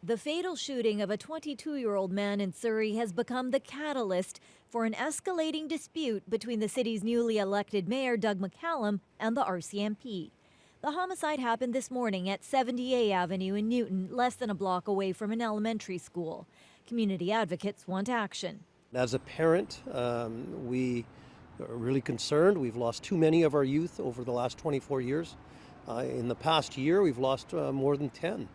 The fatal shooting of a 22-year-old man in Surrey has become the catalyst for an escalating dispute between the city's newly elected mayor, Doug McCallum, and the RCMP. The homicide happened this morning at 70A Avenue in Newton, less than a block away from an elementary school. Community advocates want action. As a parent, we are really concerned. We've lost too many of our youth over the last 24 years. In the past year, we've lost more than 10.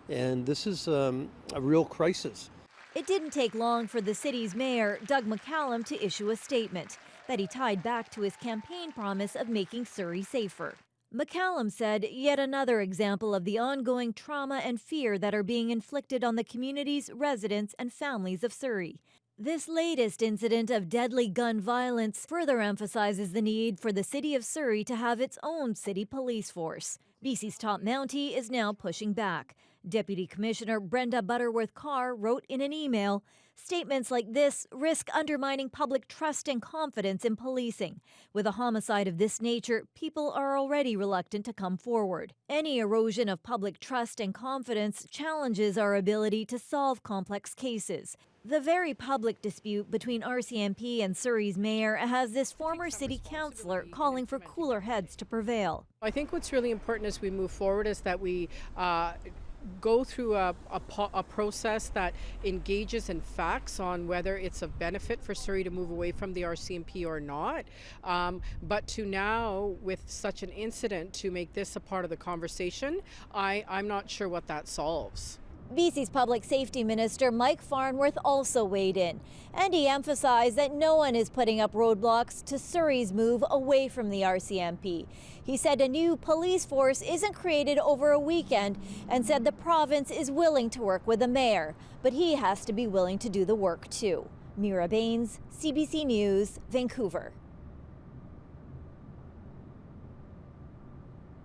And this is a real crisis. It didn't take long for the city's mayor, Doug McCallum, to issue a statement that he tied back to his campaign promise of making Surrey safer. McCallum said yet another example of the ongoing trauma and fear that are being inflicted on the communities, residents, and families of Surrey. This latest incident of deadly gun violence further emphasizes the need for the city of Surrey to have its own city police force. BC's top Mountie is now pushing back. Deputy Commissioner Brenda Butterworth-Carr wrote in an email, "Statements like this risk undermining public trust and confidence in policing. With a homicide of this nature, people are already reluctant to come forward. Any erosion of public trust and confidence challenges our ability to solve complex cases." The very public dispute between RCMP and Surrey's mayor has this former city councillor calling for cooler heads to prevail. I think what's really important as we move forward is that we go through a process that engages in facts on whether it's of benefit for Surrey to move away from the RCMP or not. But to now, with such an incident, to make this a part of the conversation, I'm not sure what that solves. BC's Public Safety Minister Mike Farnworth also weighed in, and he emphasized that no one is putting up roadblocks to Surrey's move away from the RCMP. He said a new police force isn't created over a weekend and said the province is willing to work with the mayor, but he has to be willing to do the work too. Mira Baines, CBC News, Vancouver.